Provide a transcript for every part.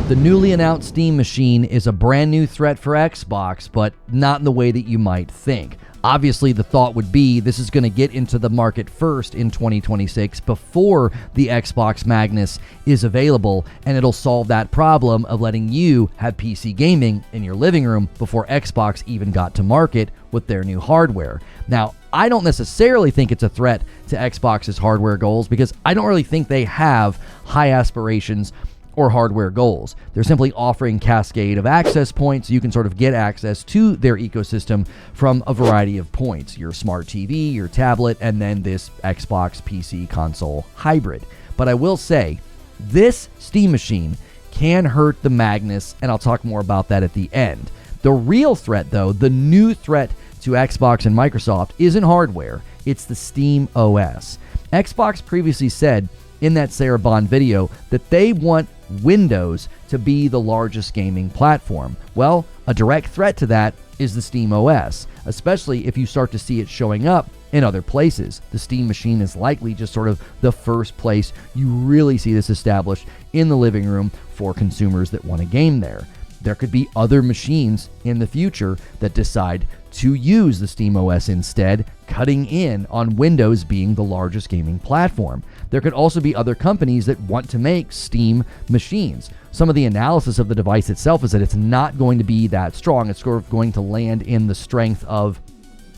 The newly announced Steam Machine is a brand new threat for Xbox, but not in the way that you might think. Obviously, the thought would be this is going to get into the market first in 2026 before the Xbox Magnus is available, and it'll solve that problem of letting you have PC gaming in your living room before Xbox even got to market with their new hardware. Now, I don't necessarily think it's a threat to Xbox's hardware goals because I don't really think they have high aspirations or hardware goals. They're simply offering cascade of access points. You can sort of get access to their ecosystem from a variety of points, your smart TV, your tablet, and then this Xbox PC console hybrid. But I will say, this Steam Machine can hurt the Magnus, and I'll talk more about that at the end. The real threat, though, the new threat to Xbox and Microsoft isn't hardware, it's the SteamOS. Xbox previously said in that Sarah Bond video that they want Windows to be the largest gaming platform. Well, a direct threat to that is the SteamOS, especially if you start to see it showing up in other places. The Steam Machine is likely just sort of the first place you really see this established in the living room for consumers that want to game there. There could be other machines in the future that decide to use the SteamOS instead, cutting in on Windows being the largest gaming platform. There could also be other companies that want to make Steam machines. Some of the analysis of the device itself is that it's not going to be that strong. It's sort of going to land in the strength of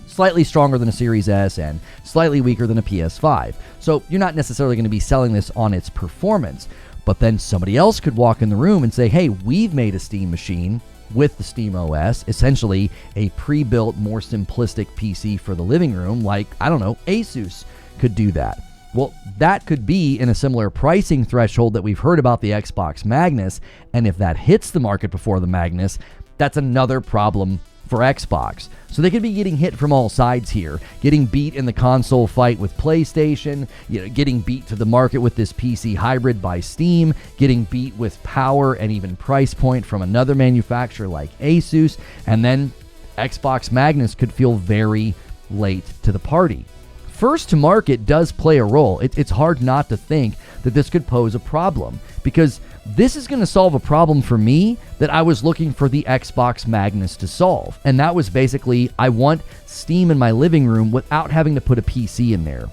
slightly stronger than a Series S and slightly weaker than a PS5. So you're not necessarily going to be selling this on its performance. But then somebody else could walk in the room and say, hey, we've made a Steam machine with the SteamOS, essentially a pre-built, more simplistic PC for the living room, like, I don't know, Asus could do that. Well, that could be in a similar pricing threshold that we've heard about the Xbox Magnus, and if that hits the market before the Magnus, that's another problem for Xbox. So they could be getting hit from all sides here, getting beat in the console fight with PlayStation, getting beat to the market with this PC hybrid by Steam, getting beat with power and even price point from another manufacturer like Asus, and then Xbox Magnus could feel very late to the party. First to market does play a role. It's hard not to think that this could pose a problem because this is going to solve a problem for me that I was looking for the Xbox Magnus to solve. And that was basically, I want Steam in my living room without having to put a PC in there.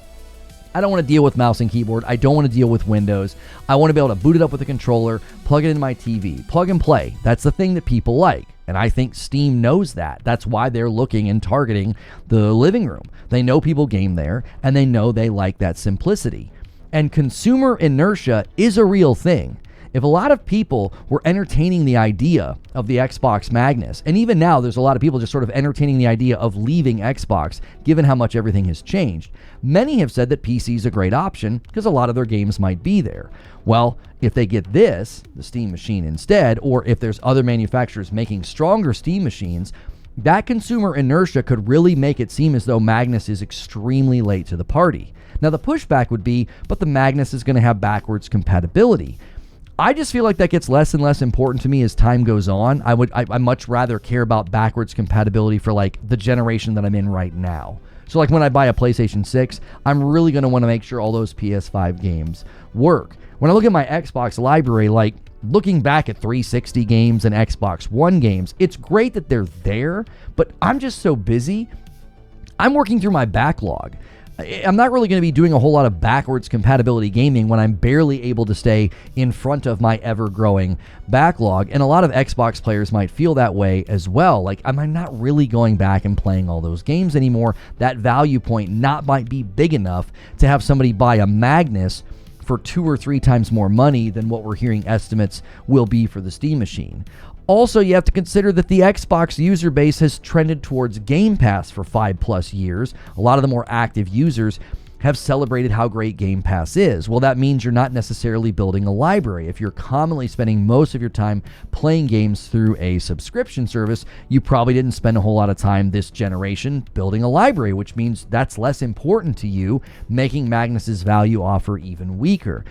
I don't want to deal with mouse and keyboard. I don't want to deal with Windows. I want to be able to boot it up with a controller, plug it into my TV, plug and play. That's the thing that people like. And I think Steam knows that. That's why they're looking and targeting the living room. They know people game there, and they know they like that simplicity. And consumer inertia is a real thing. If a lot of people were entertaining the idea of the Xbox Magnus, and even now there's a lot of people just sort of entertaining the idea of leaving Xbox, given how much everything has changed, many have said that PC is a great option because a lot of their games might be there. Well, if they get this, the Steam Machine instead, or if there's other manufacturers making stronger Steam machines, that consumer inertia could really make it seem as though Magnus is extremely late to the party. Now the pushback would be, but the Magnus is going to have backwards compatibility. I just feel like that gets less and less important to me as time goes on. I much rather care about backwards compatibility for like the generation that I'm in right now. So like when I buy a PlayStation 6, I'm really going to want to make sure all those PS5 games work. When I look at my Xbox library, like looking back at 360 games and Xbox One games, it's great that they're there, but I'm just so busy. I'm working through my backlog. I'm not really going to be doing a whole lot of backwards compatibility gaming when I'm barely able to stay in front of my ever-growing backlog. And a lot of Xbox players might feel that way as well. Like, I'm not really going back and playing all those games anymore. That value point might be big enough to have somebody buy a Magnus for 2 or 3 times more money than what we're hearing estimates will be for the Steam Machine. Also, you have to consider that the Xbox user base has trended towards Game Pass for 5+ years. A lot of the more active users have celebrated how great Game Pass is. Well, that means you're not necessarily building a library. If you're commonly spending most of your time playing games through a subscription service, you probably didn't spend a whole lot of time this generation building a library, which means that's less important to you, making Magnus's value offer even weaker.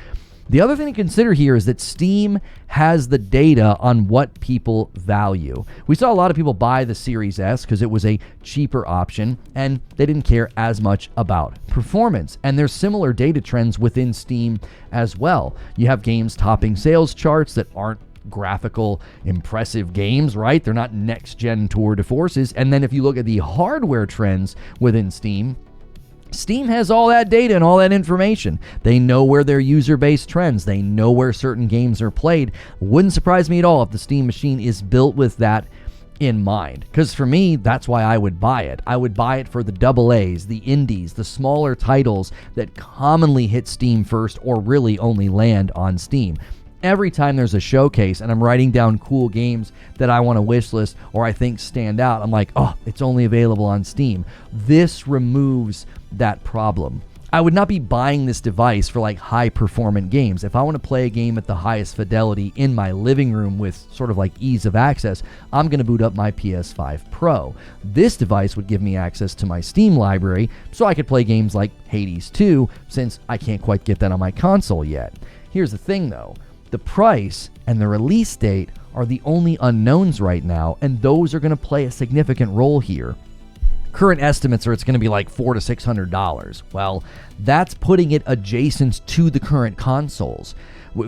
The other thing to consider here is that Steam has the data on what people value. We saw a lot of people buy the Series S because it was a cheaper option and they didn't care as much about performance. And there's similar data trends within Steam as well. You have games topping sales charts that aren't graphical, impressive games, right? They're not next-gen tour de forces. And then if you look at the hardware trends within Steam, Steam has all that data and all that information. They know where their user base trends. They know where certain games are played. Wouldn't surprise me at all if the Steam machine is built with that in mind. Because for me, that's why I would buy it. I would buy it for the AA's, the indies, the smaller titles that commonly hit Steam first or really only land on Steam. Every time there's a showcase and I'm writing down cool games that I want to wishlist or I think stand out, I'm like, oh, it's only available on Steam. This removes that problem. I would not be buying this device for like high performant games. If I want to play a game at the highest fidelity in my living room with sort of like ease of access, I'm going to boot up my PS5 Pro. This device would give me access to my Steam library so I could play games like Hades 2 since I can't quite get that on my console yet. Here's the thing though. The price and the release date are the only unknowns right now, and those are going to play a significant role here. Current estimates are it's going to be like $400 to $600. Well, that's putting it adjacent to the current consoles.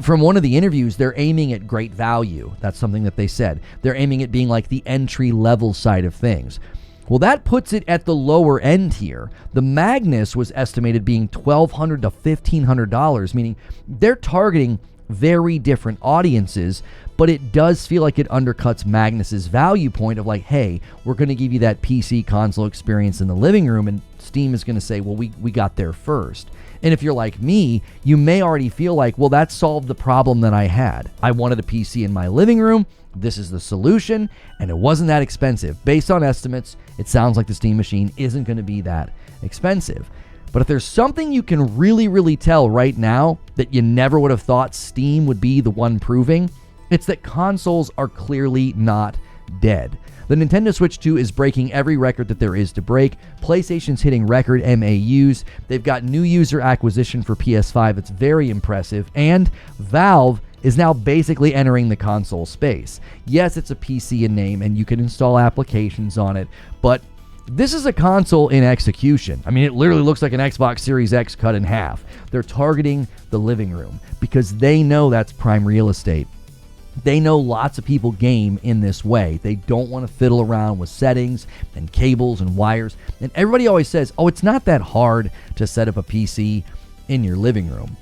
From one of the interviews, they're aiming at great value. That's something that they said. They're aiming at being like the entry-level side of things. Well, that puts it at the lower end here. The Magnus was estimated being $1,200 to $1,500, meaning they're targeting very different audiences, but it does feel like it undercuts Magnus's value point of like, hey, we're going to give you that PC console experience in the living room, and Steam is going to say, well, we got there first. And if you're like me, you may already feel like, well, that solved the problem that I had. I wanted a PC in my living room. This is the solution, and it wasn't that expensive. Based on estimates, it sounds like the Steam machine isn't going to be that expensive. But if there's something you can really, really tell right now that you never would have thought Steam would be the one proving, it's that consoles are clearly not dead. The Nintendo Switch 2 is breaking every record that there is to break. PlayStation's hitting record MAUs. They've got new user acquisition for PS5 that's very impressive. And Valve is now basically entering the console space. Yes, it's a PC in name and you can install applications on it, but this is a console in execution. I mean, it literally looks like an Xbox Series X cut in half. They're targeting the living room because they know that's prime real estate. They know lots of people game in this way. They don't want to fiddle around with settings and cables and wires. And everybody always says, oh, it's not that hard to set up a PC in your living room.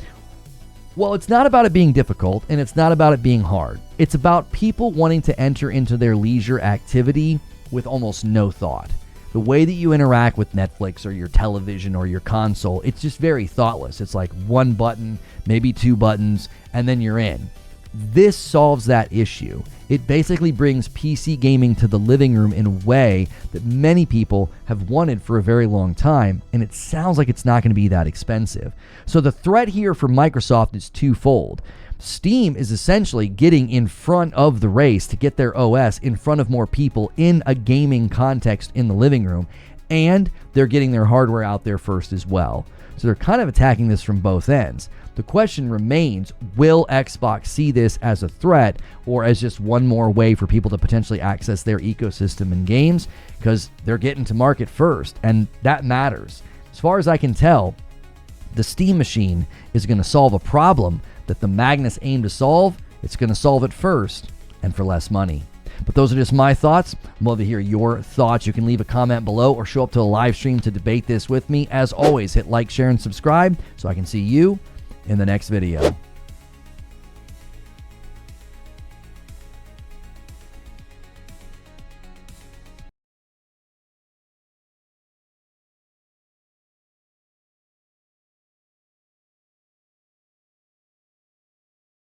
Well, it's not about it being difficult, and it's not about it being hard. It's about people wanting to enter into their leisure activity with almost no thought. The way that you interact with Netflix or your television or your console, it's just very thoughtless. It's like one button, maybe two buttons, and then you're in. This solves that issue. It basically brings PC gaming to the living room in a way that many people have wanted for a very long time, and it sounds like it's not going to be that expensive. So the threat here for Microsoft is twofold. Steam is essentially getting in front of the race to get their OS in front of more people in a gaming context in the living room, and they're getting their hardware out there first as well. So they're kind of attacking this from both ends. The question remains, will Xbox see this as a threat or as just one more way for people to potentially access their ecosystem and games? Because they're getting to market first, and that matters. As far as I can tell, the Steam machine is going to solve a problem that the Magnus aimed to solve. It's going to solve it first and for less money. But those are just my thoughts. I'd love to hear your thoughts. You can leave a comment below or show up to a live stream to debate this with me. As always, hit like, share, and subscribe so I can see you in the next video.